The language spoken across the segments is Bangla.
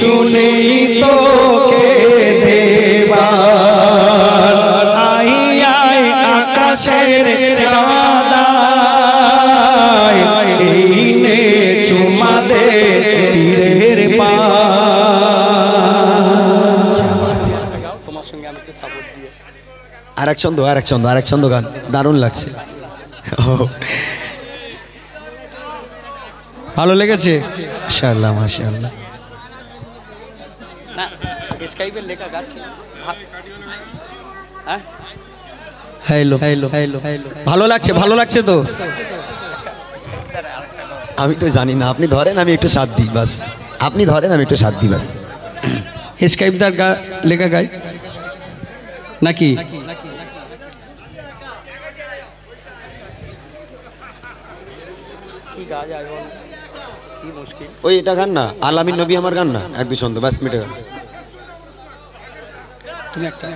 কিছু নেই তোকে দেবার আই আই আকাশের চাঁদ এই নে চুমা দে তীরের তোমার সঙ্গে আমি একটু সাপোর্ট দিয়ে আরেক ছন্দ গান দারুণ লাগছে ভালো লেগেছে মাশাআল্লাহ মাশাআল্লাহ না স্কাইপের লেখা গাছ হ্যাঁ হ্যালো হ্যালো হ্যালো ভালো লাগছে তো আমি তো জানি না আপনি ধরেন আমি একটু সাথ দিই বাস স্কাইপদার লেখা গায় নাকি কি গা যায় বল কি মুশকিল ওই এটা গান না আলামিন নবী আমার গান না এক দুই ছন্দ বাস মিটে গেল তুমি একটা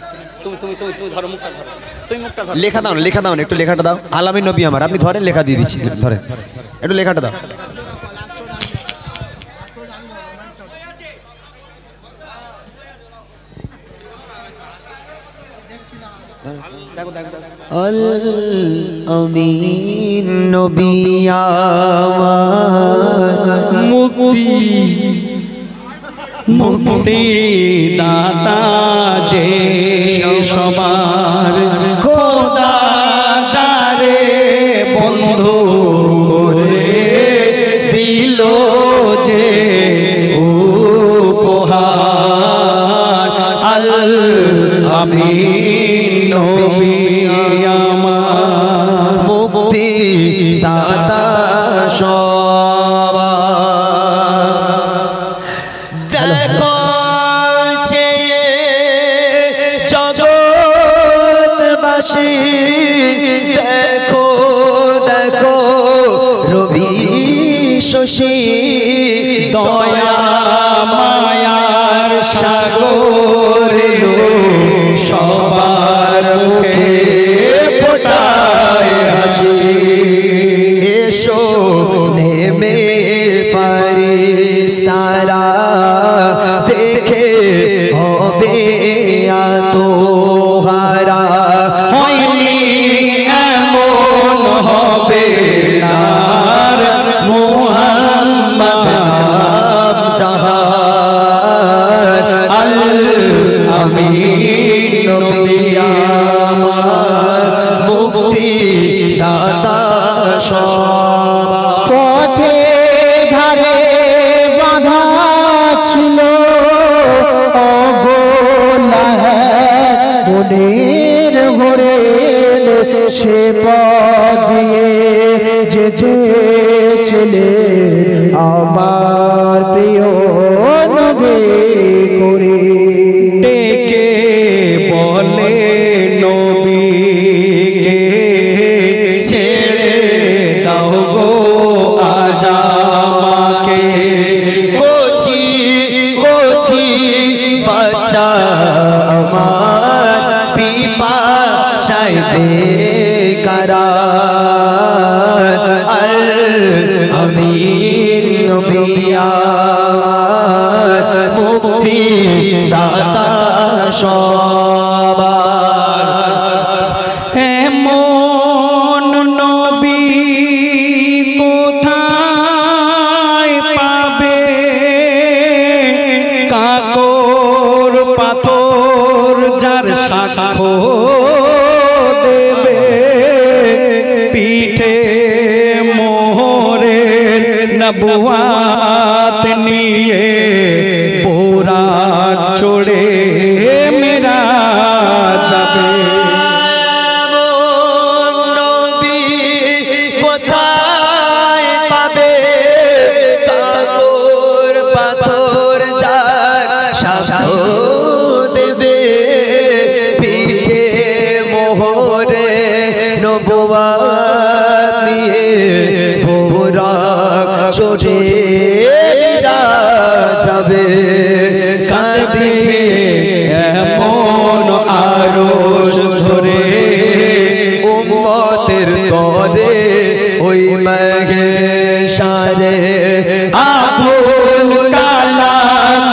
তুমি ধরো মুখটা ধরো তুমি মুখটা ধরো লেখা দাও একটু লেখাটা দাও আলামিন নবী আমার আপনি ধরেন লেখা দিয়ে দিচ্ছি ধরেন একটু লেখাটা দাও আল আমিন নবী আমার মুক্তি দাতা যে সবার খোদা যারে বন্ধু করে দিল যে উপহার আল আমিন নবী আমার মুক্তি দাতা দেখো চেয়ে জগৎবাসী দেখো দেখো রবি শশী দয়া মায়ার সাগর সবার মুখে ফোটায় হাসি এসো নেমে ফারিস্তারা দেখে হবে আতোহারা হয়নি এমন হবে না মুহাম্মদ জাহান আল আমিন নবী আমার মুক্তি দাতা পথে ধারে বাঁধা ছিল বনের ঘরে সে পথ দিয়ে যেতে আমার প্রিয় নবী করে ডেকে বলে নবীকে ছেড়ে দাও গো আজ আমাকে কোচি কোচি বাচ্চা আমার পিপাসায় বেকারার আল আমিন নবী আমার মুক্তি দাতা সবার এমন নবী কোথায় পাবে কাকর পাথর যার সাক্ষ্য দেবে পিঠে মোহরের নবুয়াত নিয়ে পোরাক চড়ে মেরা যাবে নবী কোথায় পাবে কাকর পাথর যার সাক্ষ্য দেবে পিঠে মোহরে নবুয়াত নিয়ে পোরাক চড়ে যাবে কাঁদিবে এমন আরশ ধরে উম্মতের তরে ওই মহেশারে আবুল কালাম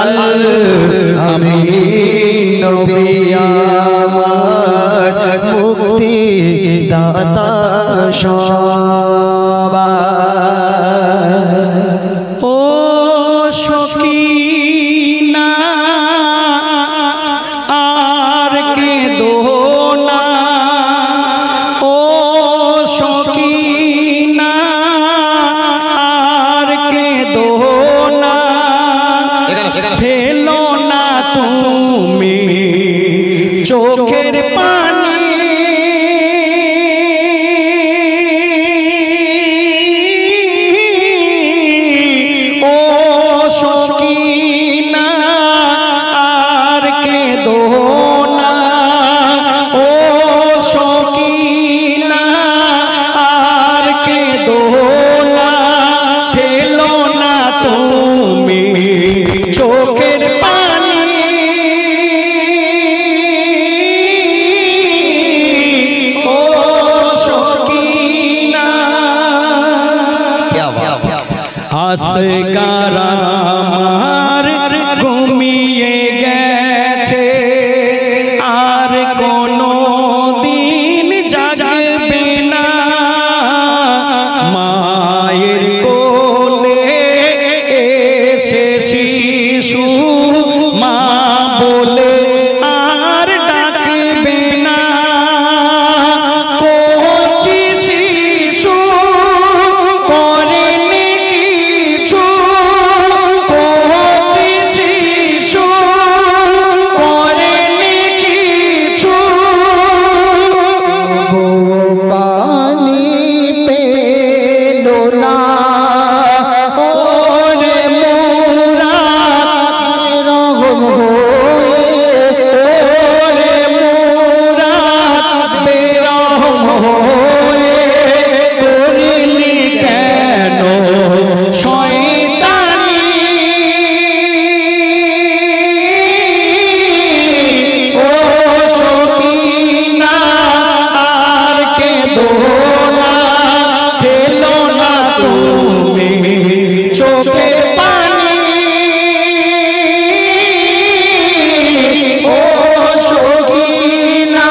আল আমিন নবী আমার মুক্তি দাতা সবার ও সকিনা আর কেঁদো না, ও সকিনা আর কেঁদো না, ফেলো না তুমি চোখের পানি, ও সকিনা আর কেঁদো না, ও সকিনা আর কেঁদো না, ফেলো না তুমি চোখের পানি, ও সকিনা। আসগার আমার ঘুমিয়ে গেছে, আর কোনো দিন জাগবে না, মায়ের কোলে এসে শিশু মা বলে আর ডাকবে না, কচি শিশু করেনি কিছু, কচি শিশু করেনি কিছু, পানি পেলো না ওরে মুরাদ রহম ওরে মুরাদ বেরহম হয়ে করিলি কেন শয়তানি, ও সকিনা আর কেঁদো না, ফেলো না তুমি চোখের পানি, ও সকিনা।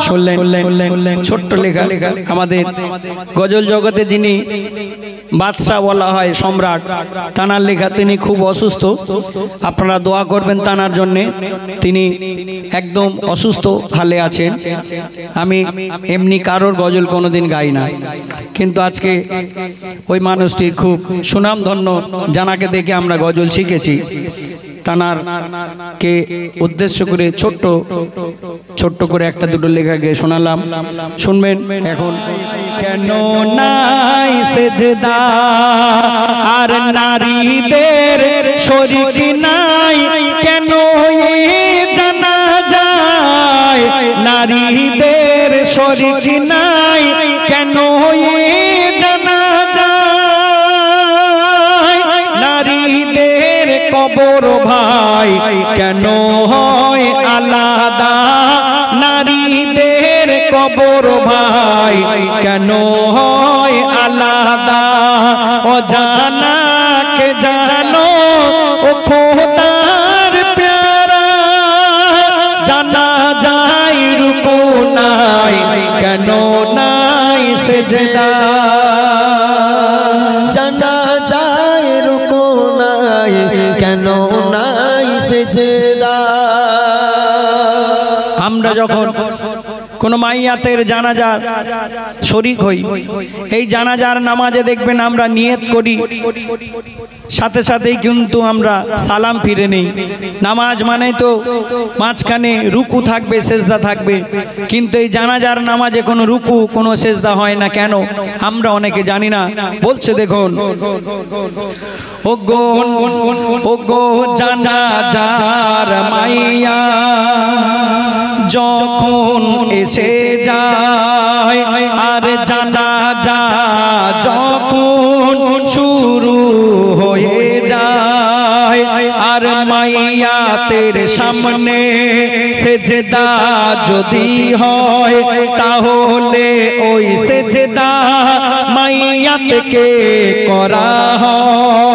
শুনলেন ছোট্ট লেখা আমাদের গজল জগতে যিনি বাদশাহ বলা হয়, সম্রাট, তানার লেখা। তিনি খুব অসুস্থ, আপনারা দোয়া করবেন তানার জন্যে। তিনি একদম অসুস্থ হালে আছেন। আমি এমনি কারোর গজল কোনোদিন গাই না, কিন্তু আজকে ওই মানুষটির খুব সুনামধন্য জানাকে দেখে আমরা গজল শিখেছি। তানার কে উদ্দেশ্য করে ছোট্ট করে একটা দুটো লেখা গিয়ে শোনালাম, শুনবেন এখন। কেন নাই সেজদা আর নারীদের শরীক নাই, কেন জানা যায় নারীদের শরীক নাই, কেন জানা যায় নারীদের কবর ভাই কেন হয় আলাদা, নারীদের কবর ভাই কেন হয় আলাদা, অজানা কে জানো ও খোদার প্যারা, জানা যায় রুকু নাই কেন নাই সেজদা, জানা যায় রুকু নাই কেন নাই সেজদা। আমরা যখন কোন মাইয়াতের জানাজার শরীক হই, এই জানাজার নামাজে দেখবেন আমরা নিয়ত করি, সাথে সাথেই কিন্তু আমরা সালাম ফিরে নেই। নামাজ মানে তো মাঝখানে রুকু থাকবে, সেজদা থাকবে, কিন্তু এই জানাজার নামাজে কোনো রুকু কোনো সেজদা হয় না। কেন আমরা অনেকে জানি না। বলছে দেখুন, ও গো জানাজার মাইয়া যখন এসে যায়, আর জানাজা যখন শুরু হয়ে যায়, আর মাইয়াতের সামনে সেজদা যদি হয়, তাহলে ওই সেজদা মাইয়াতকে করা হয়।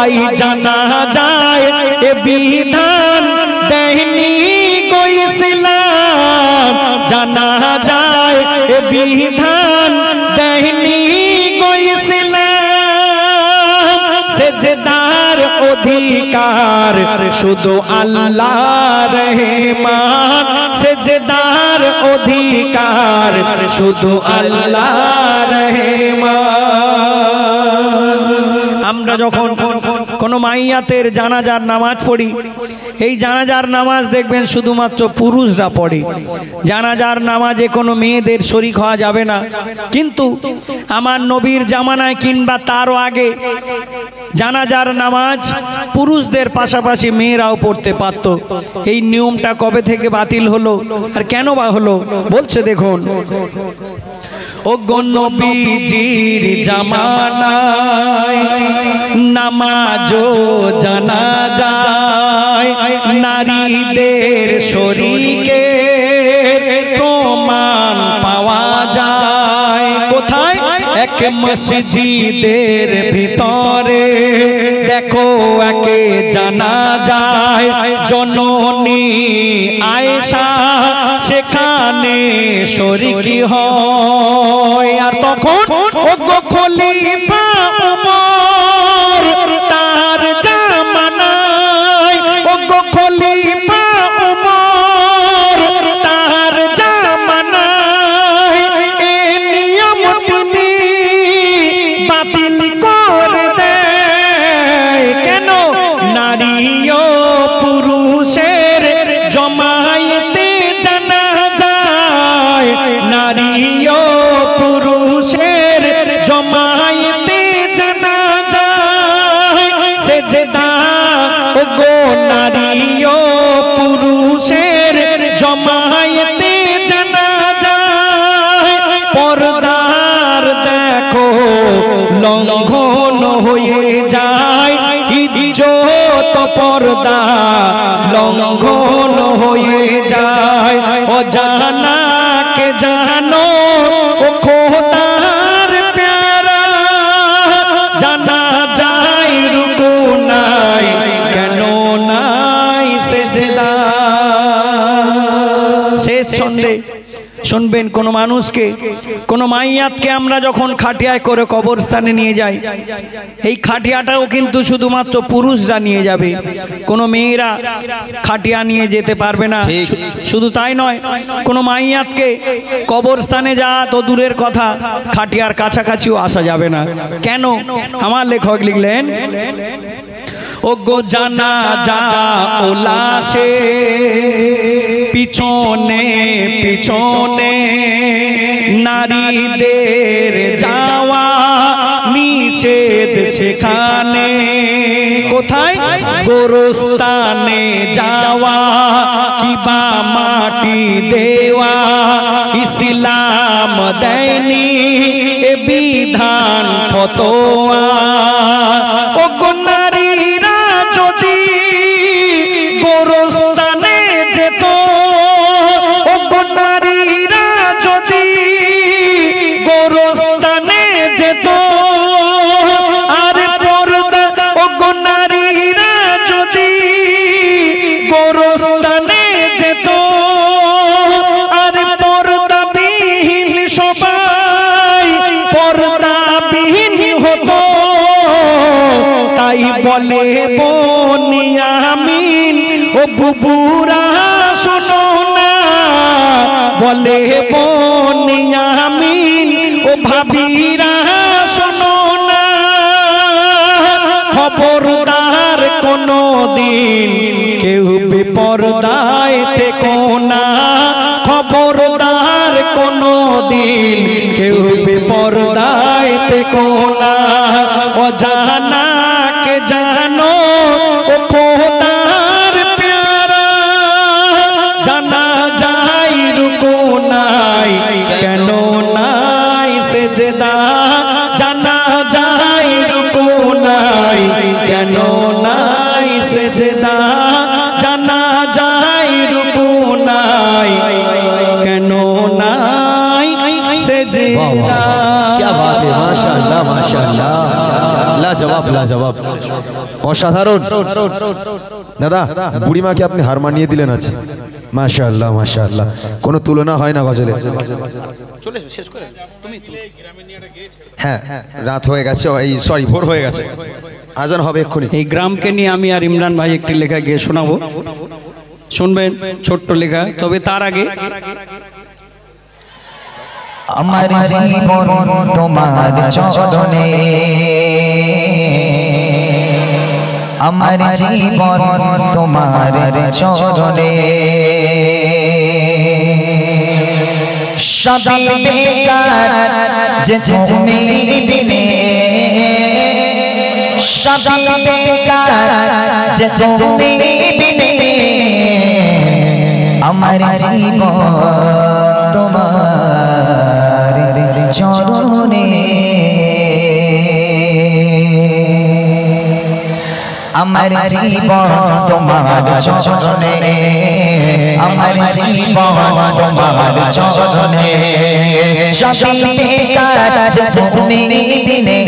তাই জানা যায় এ বিধান দেয়নি গো ইসলাম, জানা যায় এ বিধান দেয়নি গো ইসলাম। সেজদার অধিকার শুধু আল্লাহ রহমান, সেজদার অধিকার শুধু আল্লাহ রহমান। আমরা যখন কোন মাইয়াতের জানাজার নামাজ পড়ি, এই জানাজার নামাজ দেখবেন শুধুমাত্র পুরুষরা পড়ে। জানাজার নামাজে কোনো মেয়েদের শরীক হওয়া যাবে না, কিন্তু আমার নবীর জামানায় কিংবা তারও আগে জানাজার নামাজ পুরুষদের পাশাপাশি মেয়েরাও পড়তে পারত। এই নিয়মটা কবে থেকে বাতিল হলো আর কেন বা হলো বলছে দেখুন। ও গো নবীজির জামানায় নামাজও জানাজায় নারীদের শরীকের প্রমাণ পাওয়া যায়। কোথায়? এক মসজিদের ভিতরে দেখো একে জানা যায় জননী আয়েশা সেখানে শরীকি হয়। আর তখন ও গো খলিফা ওমর তার জামানায়, ও গো খলিফা ওমর তার জামানায় এ নিয়ম তিনি বাতিল করে দেয়। কেন? নারী ও পুরুষের জমায়েতে জানা যায়, নারী ও পুরুষের জমায়েতে জানা যায়। সেজদা ও গো নারী ও পুরুষের জমায়েতে জানা যায়। পর্দার দেখো লঙ্ঘন হয়ে যায়, ইজ্জত পর্দা লঙ্ঘন হয়ে যায়। ও জানা কে জানো ও খোদার প্যারা, জানা যায় রুকু নাই কেন নাই সেজদা। শেষ ছন্দে শুনবেন, কোন মানুষকে কোন মাইয়াতকে আমরা যখন খাটিয়ায় করে কবরস্থানে নিয়ে যাই, এই খাটিয়াটাও কিন্তু শুধুমাত্র পুরুষরা নিয়ে যাবে, কোন মেয়েরা খাটিয়া নিয়ে যেতে পারবে না। শুধু তাই নয়, কোন মাইয়াতকে কবরস্থানে যাওয়া তো দূরের কথা, খাটিয়ার কাছাকাছিও আসা যাবে না। কেন? আমার লেখক লিখলেন, ও গো জানা যা ও লাশে পিছনে পিছনে নারীদের যাওয়া নিষেধ সেখানে। কোথায়? গোরস্থানে যাওয়া কিবা মাটি দেওয়া ইসলাম দেয়নি এ বিধান ফতোয়া। ও গো নারীরা যদি গোরস্থানে যেত, ও গো নারীরা যদি গোরস্থানে যেত আর পর্দা, ও গো নারীরা যদি গোরস্থানে যেত আর পর্দাবিহীন সবাই পর্দাবিহীন হতো। তাই বলে বনিয়ামিন ও বুবুরা শোনো না, বলে বনিয়ামিন ও ভাবিরা শোনো না। খবরদার কোনো দিন কেউ বেপরদায় থেকো না, খবরদার কোনো দিন কেউ বেপরদায় থেকো না। অজানা কে জানো ও খোদার প্যারা, জানা যায় রুকু নাই কেন নাই সেজদা, জানা যায় রুকু নাই কেন নাই সেজদা, জানা যায় রুকু নাই কেন নাই সেজদা। क्या बात है, माशाअल्लाह माशाअल्लाह, लाजवाब लाजवाब, অসাধারণ। দাদা বুড়িমাকে আপনি হার মানিয়ে দিলেন আছে। মাশাআল্লাহ মাশাআল্লাহ, কোনো তুলনা হয় না গজলে। হ্যাঁ রাত হয়ে গেছে, এই সরি ভোর হয়ে গেছে, আজান হবে এক্ষুনি। এই গ্রামকে নিয়ে আমি আর ইমরান ভাই একটি লেখা গিয়ে শোনাবো, শুনবেন, ছোট্ট লেখা। তবে তার আগে আমার জীবন তোমার চরণে, আমার জীবন তোমার চরণে, সবই বেকার যে তুমি বিনে, সবই বেকার যে তুমি বিনে, আমার জীবন তোমার চরণে, আমার জীবন তোমার চরণে, আমার জীবন তোমার চরণে, সবই বেকার যে তুমি বিনে,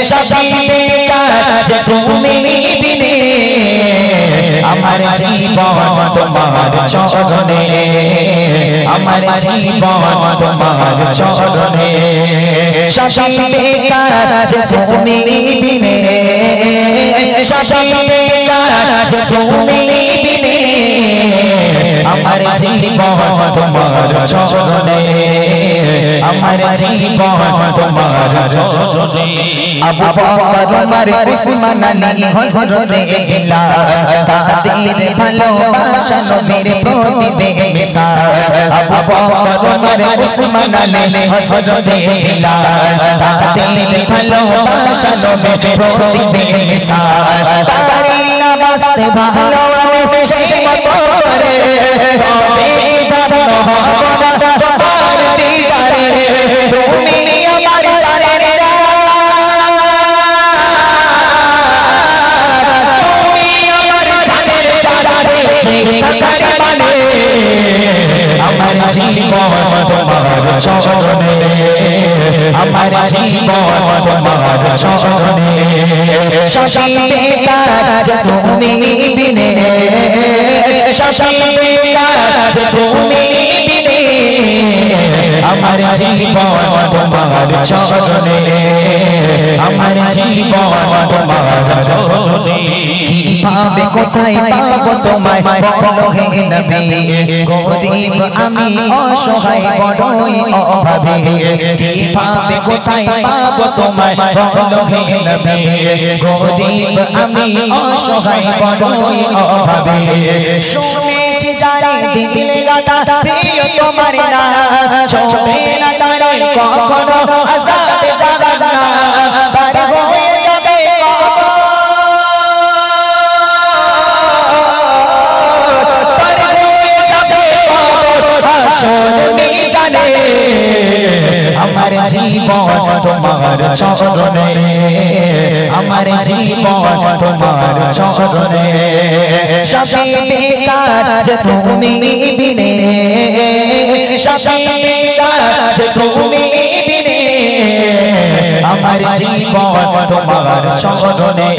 সবই বেকার যে তুমি বিনে, আমার জীবন তোমার চরণে, আমার জীবন তোমার চরণে, সবই বেকার যে তুমি বিনে, সবই বেকার যে তুমি বিনে, আমার জীবন তোমার চরণে, আমার জীবন তোমার চরণে। আবু বকর ওমর উসমান আলী হযরতে বিলাল, তাদের ভালোবাসা নবীর প্রতি বেমিসাল। আবু বকর ওমর উসমান আলী হযরতে বিলাল, তাদের ভালোবাসা নবীর প্রতি বেমিসাল। তারি নামাজে ভালো আমি সেই মতো করে, তবে ধন্য হব না তোমার দিদারে, তুমি আমার জানের আমার জীবন তোমার চরণে, আমার জীবন তোমার চরণে, সবই বেকার যে তুমি বিনে, সবই বেকার যে তুমি বিনে, আমার জীবন তোমার চরণে, আমার জীবন তোমার চরণে। কিভাবে কোথায় পাবো তোমায় বলো হে নবী, গরিব আমি অসহায় বড়ই অভাবে, কিভাবে কোথায় পাবো তোমায় বলো হে নবী, গরিব আমি অসহায় বড়ই অভাবে। শুনেছি যারে দিলে গাতা প্রিয় তোমার নাম, ছোবে না তারে কখনো আযাবে জাহান্নাম, পার হয়ে যাবে মিজানে, আমার জীবন তোমার চরণে, আমার জীবন তোমার চরণে, সবই বেকার যে তুমি বিনে, সবই বেকার যে তুমি বিনে, আমার জীবন তোমার চরণে,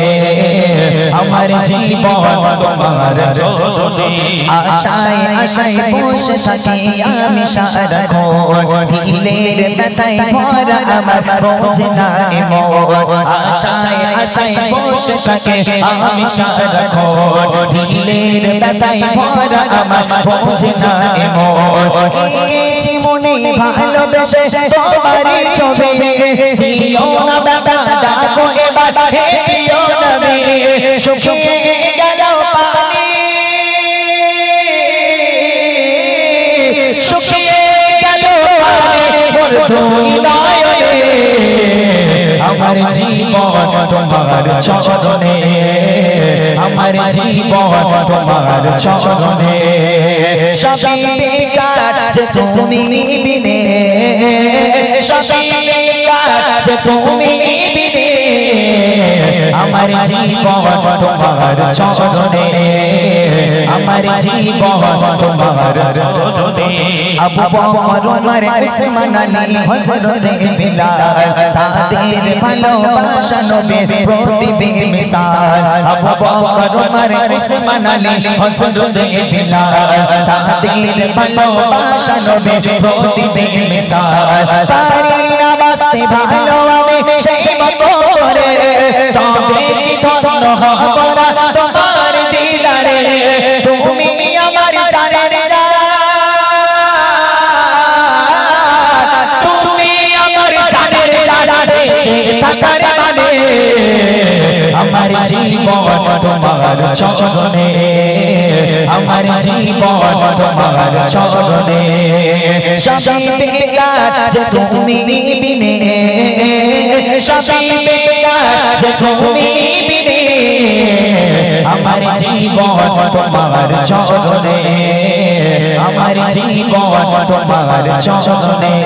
আমার জীবন তোমার চরণে। আশায় আশায় বসে থাকি আমি সারাক্ষণ, দিলের ব্যথায় ভরা আমার বোঝে না মন, আশায় আশায় বসে থাকি আমি সারাক্ষণ, দিলের ব্যথায় ভরা আমার বোঝে না মন। এঁকেছি মনে ভালোবেসে তোমারই ছবি, দিও না ব্যথা ডাকো এবার হে প্রিয় নবী, শুকিয়ে গেল পানি, শুকিয়ে গেল পানি মোর দুই নয়নে, আমার জীবন তোমার চরণে, আমার জীবন তোমার চরণে, সবই বেকার যে তুমি বিনে, সবই বেকার যে তুমি বিনে, আমার জীবন তোমার চরণে আমার জীবন তোমার চরণে আবু বকর ওমর উসমান আলী হযরত বিলাল তাদের ভালোবাসা নবীর প্রতিবে মিসাল আবু বকর ওমর উসমান আলী হযরত বিলাল তাদের ভালোবাসা নবীর প্রতিবে মিসাল পারি না বাঁচতে ভালো আমি সেই মতো করে তবে কি ধন্য হব না তোমার দিদারে তুমি আমার জানের জান তুমি আমার জানের জান বেঁচে থাকার মানে আমার জীবন তোমার চরণে আমার জীবন তোমার চরণে সবই বেকার যে তুমি বিনে সবই বেকার যে তুমি বিনে আমার জীবন তোমার চরণে আমার জীবন তোমার চরণে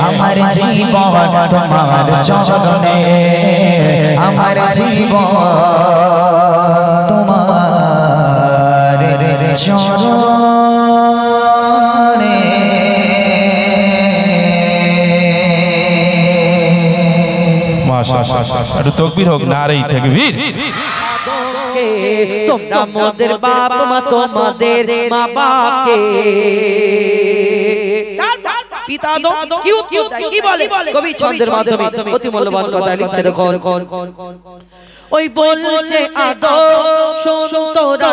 আমার জীবন তোমার চরণে আমার জীবন তোমার চরণে মাশাআল্লাহ একটু তাকবীর হোক নারেই তাকবীর তোমরা মোদের বাপ মা তোমাদের মা বাপকে পিতা দো কি বলে কবি ছন্দের মাধ্যমে অতি মূল্যবান কথা লিখছে দেখুন ওই বলছে আদো শোন তোরা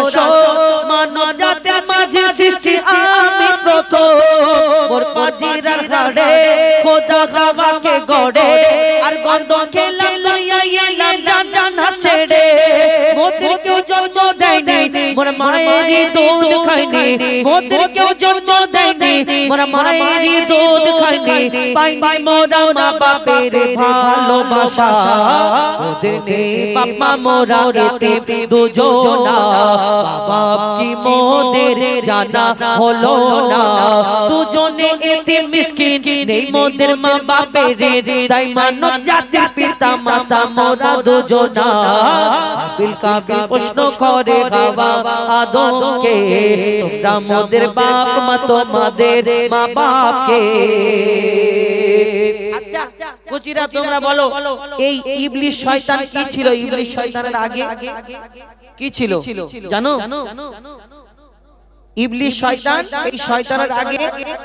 মানব জাতির মাঝে সৃষ্টি আমি প্রথম মোর পাজিরার গাড়ে খোদা খাওয়াকে গড়ে আর গন্ধ খেলাম লইয়া এলাম জানা ছেড়ে মোদের কেউ জন্ম দেয়নি মোর মায়েরই দুধ খাইনি মোদের কেউ জন্ম দেয়নি মোর মায়েরই দুধ খাইনি পাইনি মোরা মা বাপের ভালোবাসা ওদের নেই বাবা মোরা এতে দুজনা বাপ কি মোদের জানা হলো না দুজনে এতে মিসকিন নেই মোদের মা বাপের তাই মানব জাতির পিতা মাতা মোরা দুজনা বিল কাবিল প্রশ্ন করে হাওয়া আদমকে তোমরা মোদের বাপ মা তোমাদের মা বাপকে আচ্ছা কুচিরা তোমরা বলো এই ইবলিস শয়তান কি ছিল ইবলিস শয়তানের আগে কি ছিল জানো ইবলিস শয়তান এই শয়তানের আগে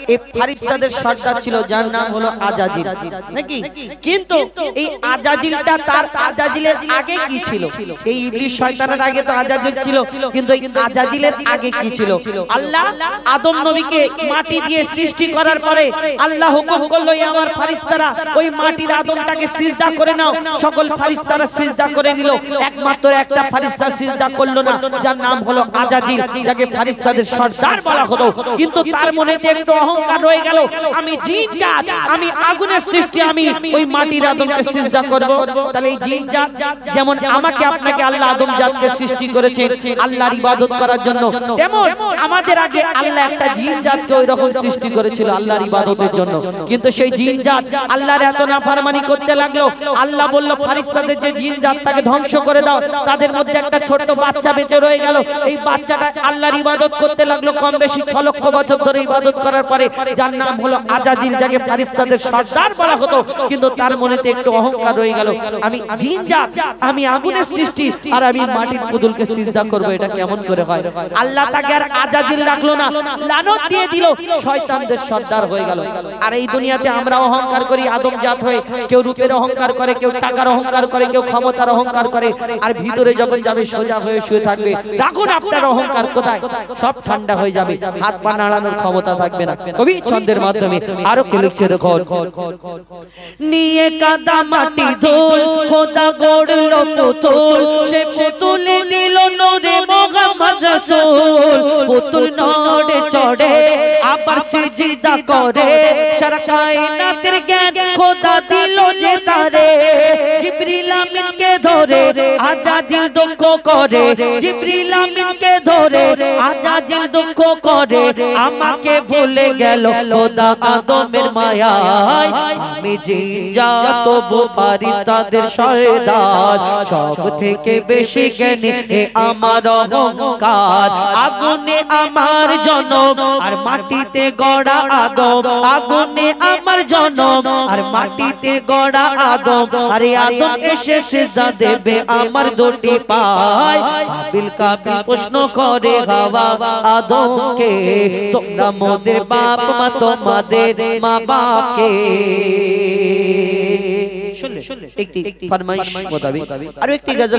এই ফেরেশতাদের সর্দার ছিল যার নাম হলো আজাজিল নাকি কিন্তু এই আজাজিলটা তার আজাজিলের আগে কি ছিল এই ইবলিস শয়তানের আগে তো আজাজিল ছিল কিন্তু এই আজাজিলের আগে কি ছিল আল্লাহ আদম নবীকে মাটি দিয়ে সৃষ্টি করার পরে আল্লাহ হুকুম করলো এই আমার ফেরেশতারা ওই মাটির আদমটাকে সিজদা করে নাও সকল ফেরেশতারা সিজদা করে নিল একমাত্র একটা ফেরেশতা সিজদা করলো না যার নাম হলো আজাজিল যাকে ফেরেশতাদের সর্দার বলা হতো কিন্তু তার মনেতে একটু অহংকার রয়ে গেল আমি জিন জাত আমি আগুনের সৃষ্টি আমি ওই মাটির আদমকে সিজদা করব তাহলে এই জিন জাত যেমন আমাকে আপনাকে আল্লাহ আদম জাতকে সৃষ্টি করেছেন আল্লাহর ইবাদত করার জন্য তেমন আমাদের আগে আল্লাহ একটা জিন জাতকে ওই রকম সৃষ্টি করেছিল আল্লাহর ইবাদতের জন্য কিন্তু সেই জিন জাত আল্লাহর এত নাফরমানি করতে লাগলো আল্লাহ বলল ফেরেশতাদের যে জিন জাত তাকে ধ্বংস করে দাও তাদের মধ্যে একটা ছোট বাচ্চা বেঁচে রয়ে গেল এই বাচ্চাটা আল্লাহর ইবাদত করতে লাগলো কম বেশি 6 লক্ষ বছর ধরে ইবাদত করার পরে যার নাম হলো আজাজিল যাকে ফেরেশতাদের সর্দার বলা হতো কিন্তু তার মনেতে একটু অহংকার রয়ে গেল আমি জিন জাত আমি আগুনের সৃষ্টি আর আমি মাটির পুতুলকে সিজদা করব এটা কেমন করে হয় আল্লাহ তাকে আর আজাজিল রাখলো না লানত দিয়ে দিল শয়তানদের সর্দার হয়ে গেল আর এই দুনিয়াতে আমরা অহংকার করি আদম জাত হয়ে কেউ রূপের অহংকার করে কেউ টাকার অহংকার করে কেউ ক্ষমতার অহংকার করে আর ভিতরে যখন যাবে সোজা হয়ে শুয়ে থাকবে রাখুন আপনার অহংকার কোথায় সব ঠান্ডা হয়ে যাবে হাত পা নাড়ানোর ক্ষমতা থাকবে না কবি ছন্দের মাধ্যমে আরো কে লিখছে দেখো নিয়ে কাদা মাটি ধুল খোদা গড়লো পুতুল সে পুতুলে দিল নূরে মুহাম্মদ রাসূল পুতুল নড়ে চড়ে আবার সিজদা করে সারা কায়নাতের জ্ঞান খোদা দিল যে তারে জিবরিল আমিনকে ধরে আজাজিল দুঃখ করে জিবরিল আমিনকে ধরে আজাজিল দুঃখ করে আমাকে ভুলে গেল খোদা আদমের মায়ায় আমি জিন জাত তবু ফারিস্তাদের সরদার সব থেকে বেশি জ্ঞানী এ আমার অহংকার আগুনে আমার জনম আর মাটিতে গড়া আদম আগুনে আমার জনম আর মাটিতে গড়া আদম আরে আদম এসে সিজদা দেবে আমার দুটি পায় বিল কাবিল প্রশ্ন করে হাওয়া আদমকে তোমরা মোদের বাপ মা তোমাদের মা বাপকে শুনলে একটি ফরমাইশ মোতাবেক আর একটি গজল